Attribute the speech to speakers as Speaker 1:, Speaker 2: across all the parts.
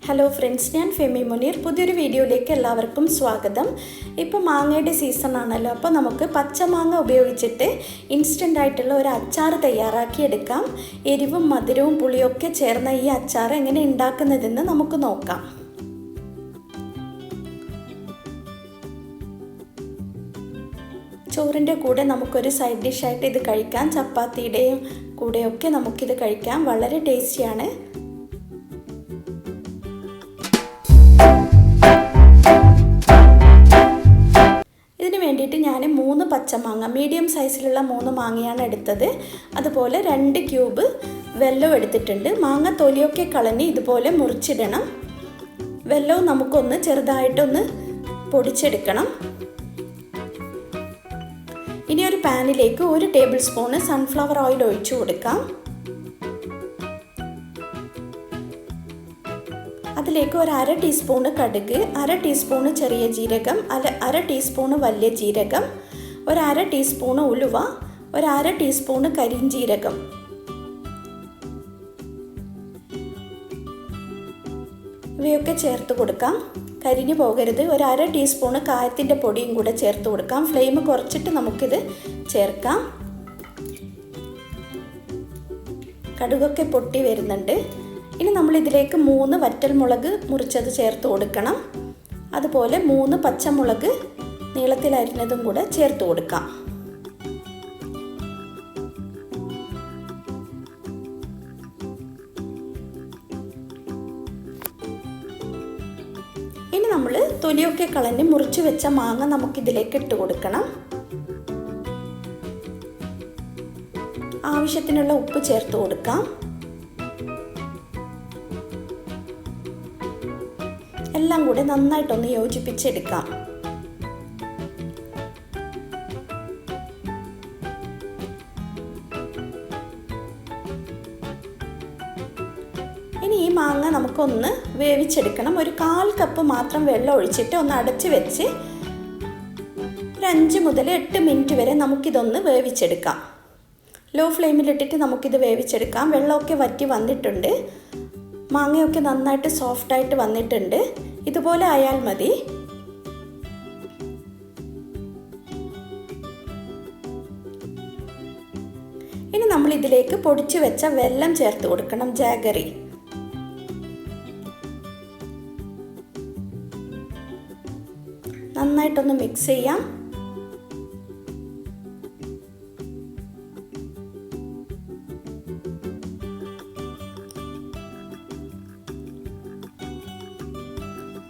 Speaker 1: Hello friends, ഞാൻ ഫെമി മുനീർ. പുതിയൊരു വീഡിയോയിലേക്ക് എല്ലാവർക്കും സ്വാഗതം. ഇപ്പോൾ മാങ്ങയുടെ സീസൺ ആണല്ലോ, അപ്പോൾ നമുക്ക് പച്ചമാങ്ങ ഉപയോഗിച്ചിട്ട് ഇൻസ്റ്റൻ്റ് ആയിട്ടുള്ള ഒരു അച്ചാർ തയ്യാറാക്കി എടുക്കാം. എരിവും മധുരവും പുളിയൊക്കെ ചേർന്ന ഈ അച്ചാർ എങ്ങനെ ഉണ്ടാക്കുന്നതെന്ന് നമുക്ക് നോക്കാം. ചോറിൻ്റെ കൂടെ നമുക്കൊരു സൈഡ് ഡിഷായിട്ട് ഇത് കഴിക്കാം. ചപ്പാത്തിയുടെയും കൂടെയൊക്കെ നമുക്കിത് കഴിക്കാം. വളരെ ടേസ്റ്റിയാണ്. ഇതിന് വേണ്ടിയിട്ട് ഞാൻ 3 പച്ചമാങ്ങ, മീഡിയം സൈസിലുള്ള 3 മാങ്ങയാണ് എടുത്തത്. അതുപോലെ 2 ക്യൂബ് വെല്ലം എടുത്തിട്ടുണ്ട്. മാങ്ങ തൊലിയൊക്കെ കളഞ്ഞ് ഇതുപോലെ മുറിച്ചിടണം. വെല്ലവും നമുക്കൊന്ന് ചെറുതായിട്ടൊന്ന് പൊടിച്ചെടുക്കണം. ഇനി ഒരു പാനിലേക്ക് 1 ടേബിൾ സ്പൂണ് സൺഫ്ലവർ ഓയിൽ ഒഴിച്ചു കൊടുക്കാം. അതിലേക്ക് ഒരു 1/2 ടീസ്പൂണ് കടുക്, 1/2 ടീസ്പൂണ് ചെറിയ ജീരകം, 1/2 ടീസ്പൂണ് വലിയ ജീരകം, ഒരു 1/2 ടീസ്പൂണ് ഉലുവ, ഒരു 1/2 ടീസ്പൂണ് കരിഞ്ജീരകം. ഇവയൊക്കെ ചേർത്ത് കൊടുക്കാം. കരിഞ്ഞു പോകരുത്. ഒരു 1/2 ടീസ്പൂണ് കായത്തിൻ്റെ പൊടിയും കൂടെ ചേർത്ത് കൊടുക്കാം. ഫ്ലെയിം കുറച്ചിട്ട് നമുക്കിത് ചേർക്കാം. കടുകൊക്കെ പൊട്ടി വരുന്നുണ്ട്. ഇനി നമ്മളിതിലേക്ക് 3 വറ്റൽമുളക് മുറിച്ചത് ചേർത്ത് കൊടുക്കണം. അതുപോലെ 3 പച്ചമുളക് നീളത്തിലരിഞ്ഞതും കൂടെ ചേർത്ത് കൊടുക്കാം. ഇനി നമ്മൾ തൊലിയൊക്കെ കളഞ്ഞ് മുറിച്ച് വെച്ച മാങ്ങ നമുക്കിതിലേക്ക് ഇട്ട് കൊടുക്കണം. ആവശ്യത്തിനുള്ള ഉപ്പ് ചേർത്ത് കൊടുക്കാം. എല്ലാം കൂടെ നന്നായിട്ടൊന്ന് യോജിപ്പിച്ചെടുക്കാം. ഇനി ഈ മാങ്ങ നമുക്കൊന്ന് വേവിച്ചെടുക്കണം. ഒരു 1/4 കപ്പ് മാത്രം വെള്ളം ഒഴിച്ചിട്ട് ഒന്ന് അടച്ച് വെച്ച് ഒരു 5 മുതൽ 8 മിനിറ്റ് വരെ നമുക്കിതൊന്ന് വേവിച്ചെടുക്കാം. ലോ ഫ്ലെയിമിലിട്ടിട്ട് നമുക്കിത് വേവിച്ചെടുക്കാം. വെള്ളമൊക്കെ വറ്റി വന്നിട്ടുണ്ട്. മാങ്ങയൊക്കെ നന്നായിട്ട് സോഫ്റ്റായിട്ട് വന്നിട്ടുണ്ട്. ഇതുപോലെ ആയാൽ മതി. ഇനി നമ്മൾ ഇതിലേക്ക് പൊടിച്ചു വെച്ച വെല്ലം ചേർത്ത് കൊടുക്കണം, ജാഗറി. നന്നായിട്ടൊന്ന് മിക്സ് ചെയ്യാം.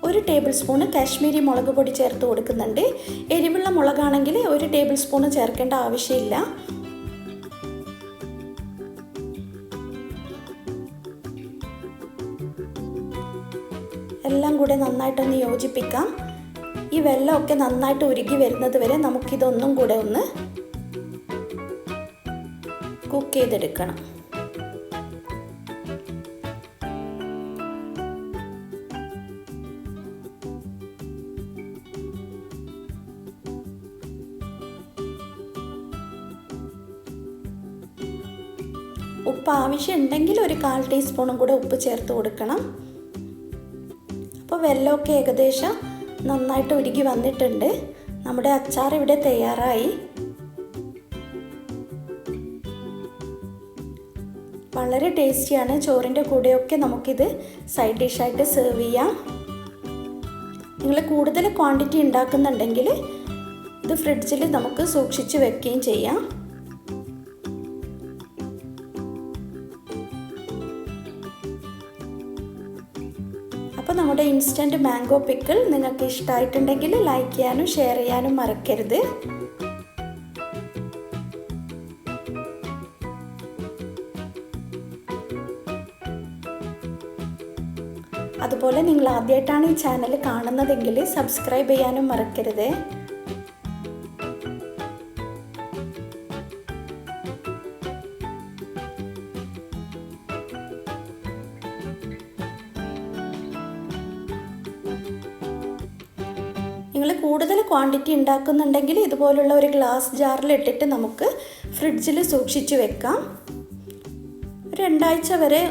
Speaker 1: ഒരു ടേബിൾ സ്പൂണ് കാശ്മീരി മുളക് പൊടി ചേർത്ത് കൊടുക്കുന്നുണ്ട്. എരിവുള്ള മുളകാണെങ്കിൽ 1 ടേബിൾ സ്പൂണ് ചേർക്കേണ്ട ആവശ്യമില്ല. എല്ലാം കൂടെ നന്നായിട്ടൊന്ന് യോജിപ്പിക്കാം. ഈ വെള്ളമൊക്കെ നന്നായിട്ട് ഉരുകി വരുന്നത് വരെ നമുക്കിതൊന്നും കൂടെ ഒന്ന് കുക്ക് ചെയ്തെടുക്കണം. ഉപ്പ് ആവശ്യമുണ്ടെങ്കിൽ ഒരു 1/4 ടീസ്പൂണും കൂടെ ഉപ്പ് ചേർത്ത് കൊടുക്കണം. അപ്പോൾ വെല്ലമൊക്കെ ഏകദേശം നന്നായിട്ട് ഉരുകി വന്നിട്ടുണ്ട്. നമ്മുടെ അച്ചാർ ഇവിടെ തയ്യാറായി. വളരെ ടേസ്റ്റിയാണ്. ചോറിൻ്റെ കൂടെയൊക്കെ നമുക്കിത് സൈഡ് ഡിഷായിട്ട് സെർവ് ചെയ്യാം. നിങ്ങൾ കൂടുതൽ ക്വാണ്ടിറ്റി ഉണ്ടാക്കുന്നുണ്ടെങ്കിൽ ഇത് ഫ്രിഡ്ജിൽ നമുക്ക് സൂക്ഷിച്ച് വെക്കുകയും ചെയ്യാം. അപ്പോൾ നമ്മുടെ ഇൻസ്റ്റൻറ്റ് മാംഗോ പിക്കിൾ നിങ്ങൾക്ക് ഇഷ്ടമായിട്ടുണ്ടെങ്കിൽ ലൈക്ക് ചെയ്യാനും ഷെയർ ചെയ്യാനും മറക്കരുത്. അതുപോലെ നിങ്ങൾ ആദ്യമായിട്ടാണ് ഈ ചാനൽ കാണുന്നതെങ്കിൽ സബ്സ്ക്രൈബ് ചെയ്യാനും മറക്കരുത്. നിങ്ങൾ കൂടുതൽ ക്വാണ്ടിറ്റി ഉണ്ടാക്കുന്നുണ്ടെങ്കിൽ ഇതുപോലുള്ള ഒരു ഗ്ലാസ് ജാറിൽ ഇട്ടിട്ട് നമുക്ക് ഫ്രിഡ്ജിൽ സൂക്ഷിച്ച് വെക്കാം. 2 ആഴ്ച വരെ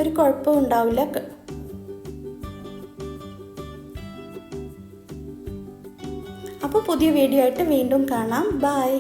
Speaker 1: ഒരു കുഴപ്പവും ഉണ്ടാവില്ല. അപ്പോൾ പുതിയ വീഡിയോ ആയിട്ട് വീണ്ടും കാണാം. ബൈ.